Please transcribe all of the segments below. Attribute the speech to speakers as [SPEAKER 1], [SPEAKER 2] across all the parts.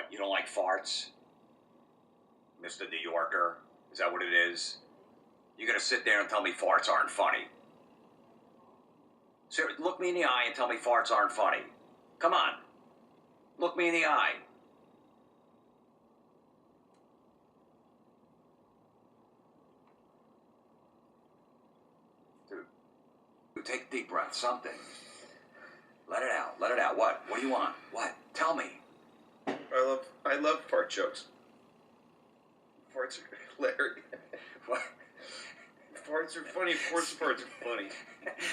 [SPEAKER 1] What, you don't like farts? Mr. New Yorker? Is that what it is? You're gonna sit there and tell me farts aren't funny? Sir, look me in the eye and tell me farts aren't funny. Come on. Look me in the eye. Dude, take a deep breath, something. Let it out, let it out. What? What do you want? What? Tell me.
[SPEAKER 2] I love fart jokes. Farts are hilarious.
[SPEAKER 1] What?
[SPEAKER 2] Farts are funny. Of course farts are funny.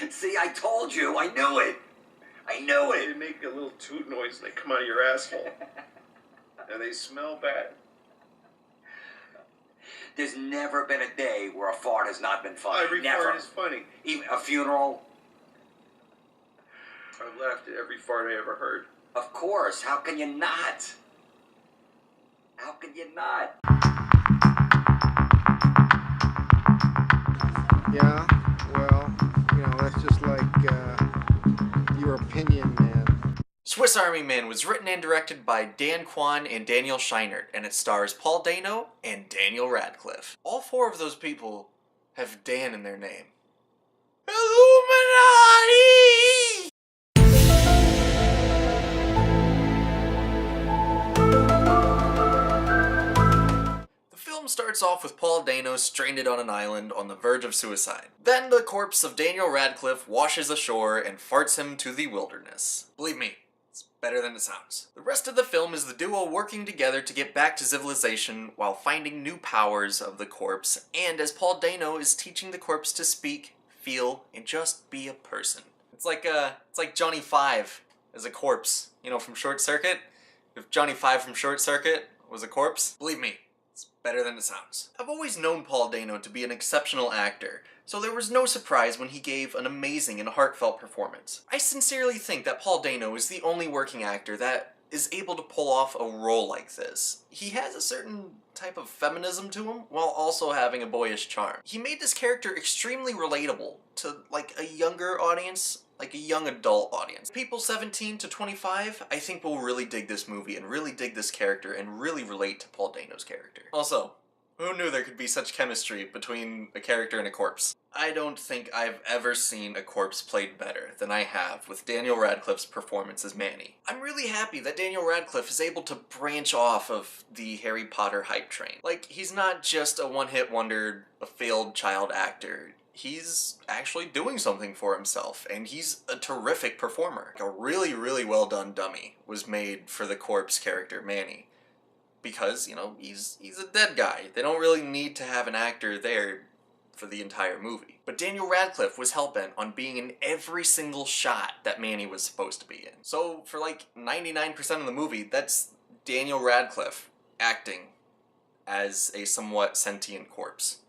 [SPEAKER 1] See, I told you. I knew it. I knew
[SPEAKER 2] They
[SPEAKER 1] it.
[SPEAKER 2] make a little toot noise and they come out of your asshole. And they smell bad.
[SPEAKER 1] There's never been a day where a fart has not been funny.
[SPEAKER 2] Every
[SPEAKER 1] Never.
[SPEAKER 2] fart is funny.
[SPEAKER 1] Even a funeral.
[SPEAKER 2] I've laughed at every fart I ever heard.
[SPEAKER 1] Of course. How can you not? How can you not?
[SPEAKER 3] Yeah, well, that's just like your opinion, man.
[SPEAKER 4] Swiss Army Man was written and directed by Dan Kwan and Daniel Scheinert, and it stars Paul Dano and Daniel Radcliffe. All four of those people have Dan in their name. Illuminati! The film starts off with Paul Dano stranded on an island on the verge of suicide. Then the corpse of Daniel Radcliffe washes ashore and farts him to the wilderness. Believe me, it's better than it sounds. The rest of the film is the duo working together to get back to civilization while finding new powers of the corpse, and as Paul Dano is teaching the corpse to speak, feel, and just be a person. It's like Johnny Five as a corpse, from Short Circuit. If Johnny Five from Short Circuit was a corpse, believe me, it's better than it sounds. I've always known Paul Dano to be an exceptional actor, so there was no surprise when he gave an amazing and heartfelt performance. I sincerely think that Paul Dano is the only working actor that is able to pull off a role like this. He has a certain type of feminism to him, while also having a boyish charm. He made this character extremely relatable to, a younger audience, a young adult audience. People 17 to 25, I think will really dig this movie and really dig this character and really relate to Paul Dano's character. Also, who knew there could be such chemistry between a character and a corpse? I don't think I've ever seen a corpse played better than I have with Daniel Radcliffe's performance as Manny. I'm really happy that Daniel Radcliffe is able to branch off of the Harry Potter hype train. He's not just a one-hit wonder, a failed child actor. He's actually doing something for himself, and he's a terrific performer. A really, really well done dummy was made for the corpse character, Manny. Because, he's a dead guy. They don't really need to have an actor there for the entire movie. But Daniel Radcliffe was hell-bent on being in every single shot that Manny was supposed to be in. So for 99% of the movie, that's Daniel Radcliffe acting as a somewhat sentient corpse.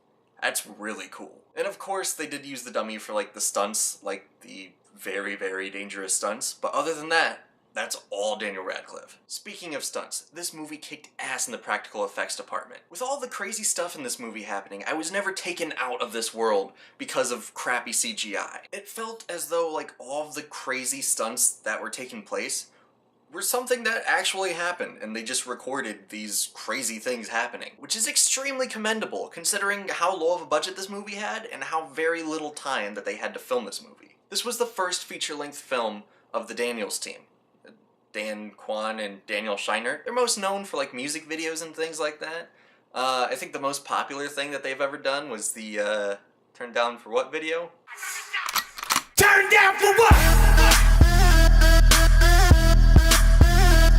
[SPEAKER 4] That's really cool. And of course, they did use the dummy for the stunts, the very, very dangerous stunts. But other than that, that's all Daniel Radcliffe. Speaking of stunts, this movie kicked ass in the practical effects department. With all the crazy stuff in this movie happening, I was never taken out of this world because of crappy CGI. It felt as though all of the crazy stunts that were taking place were something that actually happened, and they just recorded these crazy things happening, which is extremely commendable considering how low of a budget this movie had and how very little time that they had to film this movie. This was the first feature-length film of the Daniels team. Dan Kwan and Daniel Scheinert. They're most known for music videos and things like that. I think the most popular thing that they've ever done was the Turn Down for What video.
[SPEAKER 5] Turn down for what?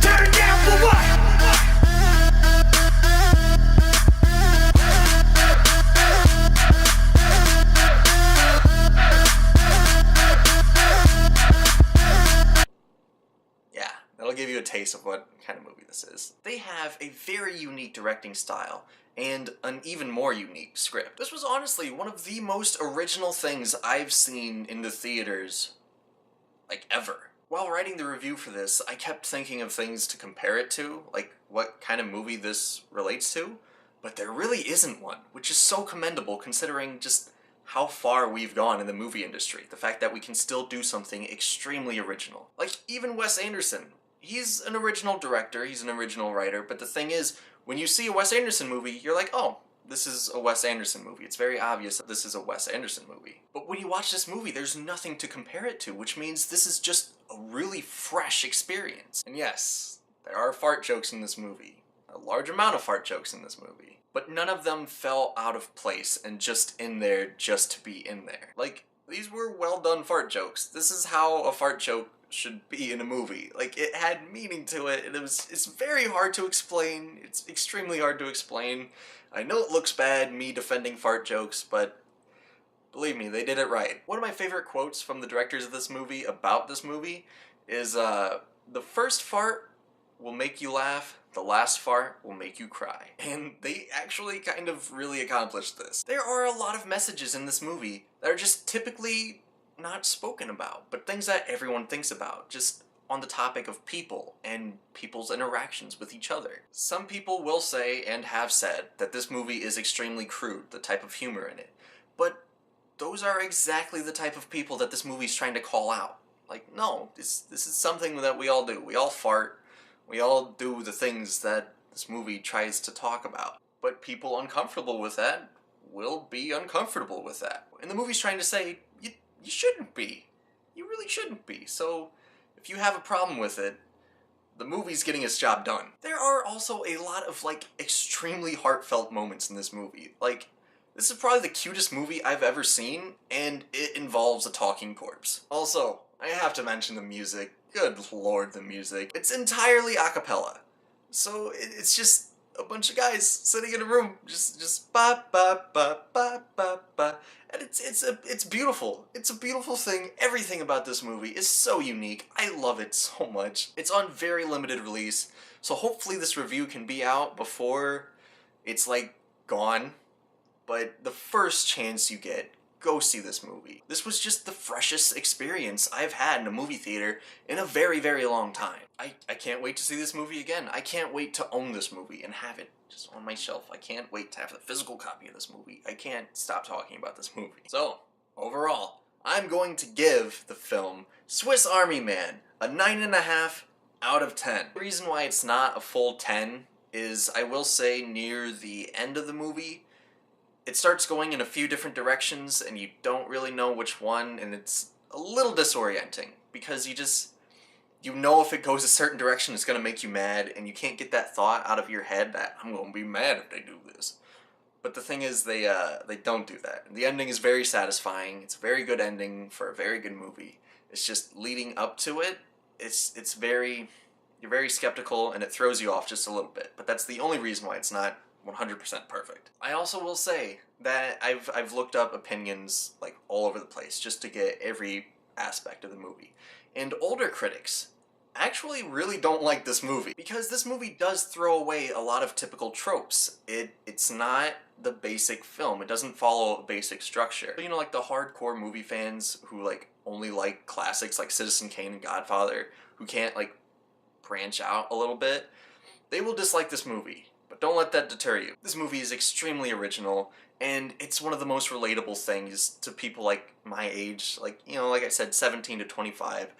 [SPEAKER 5] Turn down for what?
[SPEAKER 4] That'll give you a taste of what kind of movie this is. They have a very unique directing style, and an even more unique script. This was honestly one of the most original things I've seen in the theaters, ever. While writing the review for this, I kept thinking of things to compare it to, what kind of movie this relates to, but there really isn't one, which is so commendable considering just how far we've gone in the movie industry. The fact that we can still do something extremely original. Even Wes Anderson. he's an original director, he's an original writer, but the thing is, when you see a Wes Anderson movie, you're like, oh, this is a Wes Anderson movie. It's very obvious that this is a Wes Anderson movie. But when you watch this movie, there's nothing to compare it to, which means this is just a really fresh experience. And yes, there are fart jokes in this movie. A large amount of fart jokes in this movie. But none of them fell out of place and just in there just to be in there. Like, these were well done fart jokes. This is how a fart joke should be in a movie. Like, it had meaning to it, and it's very hard to explain. It's extremely hard to explain. I know it looks bad, me defending fart jokes, but believe me, they did it right. One of my favorite quotes from the directors of this movie about this movie is, the first fart will make you laugh, the last fart will make you cry. And they actually kind of really accomplished this. There are a lot of messages in this movie that are just typically not spoken about, but things that everyone thinks about, just on the topic of people and people's interactions with each other. Some people will say, and have said, that this movie is extremely crude, the type of humor in it. But those are exactly the type of people that this movie's trying to call out. Like, no, this is something that we all do. We all fart. We all do the things that this movie tries to talk about. But people uncomfortable with that will be uncomfortable with that. And the movie's trying to say, you shouldn't be. You really shouldn't be. So, if you have a problem with it, the movie's getting its job done. There are also a lot of, like, extremely heartfelt moments in this movie. Like, this is probably the cutest movie I've ever seen, and it involves a talking corpse. Also, I have to mention the music. Good lord, the music. It's entirely a cappella. So, it's just a bunch of guys sitting in a room, just ba ba ba ba ba ba. And it's beautiful. It's a beautiful thing. Everything about this movie is so unique. I love it so much. It's on very limited release, so hopefully this review can be out before it's like gone. But the first chance you get, go see this movie. This was just the freshest experience I've had in a movie theater in a very, very long time. I can't wait to see this movie again. I can't wait to own this movie and have it just on my shelf. I can't wait to have the physical copy of this movie. I can't stop talking about this movie. So, overall, I'm going to give the film Swiss Army Man a 9.5 out of 10. The reason why it's not a full 10 is, I will say, near the end of the movie, it starts going in a few different directions and you don't really know which one, and it's a little disorienting because you know if it goes a certain direction it's going to make you mad, and you can't get that thought out of your head that I'm going to be mad if they do this. But the thing is, they don't do that. The ending is very satisfying. It's a very good ending for a very good movie. It's just leading up to it, you're very skeptical and it throws you off just a little bit. But that's the only reason why it's not 100% perfect. I also will say that I've looked up opinions like all over the place just to get every aspect of the movie. And older critics actually really don't like this movie because this movie does throw away a lot of typical tropes. It's not the basic film. It doesn't follow a basic structure. You know, like the hardcore movie fans who like only like classics like Citizen Kane and Godfather, who can't like branch out a little bit, they will dislike this movie. But don't let that deter you. This movie is extremely original, and it's one of the most relatable things to people like my age, like, you know, like I said, 17 to 25.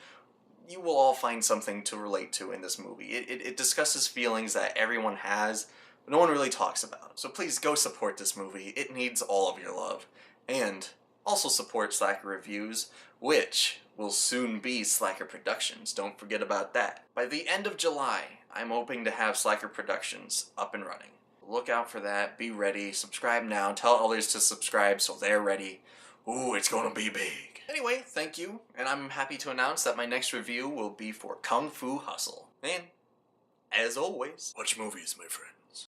[SPEAKER 4] You will all find something to relate to in this movie. It discusses feelings that everyone has, but no one really talks about. So please go support this movie. It needs all of your love. And also support Slacker Reviews, which will soon be Slacker Productions. Don't forget about that. By the end of July, I'm hoping to have Slacker Productions up and running. Look out for that. Be ready. Subscribe now. Tell others to subscribe so they're ready. Ooh, it's gonna be big. Anyway, thank you, and I'm happy to announce that my next review will be for Kung Fu Hustle. And, as always, watch movies, my friend.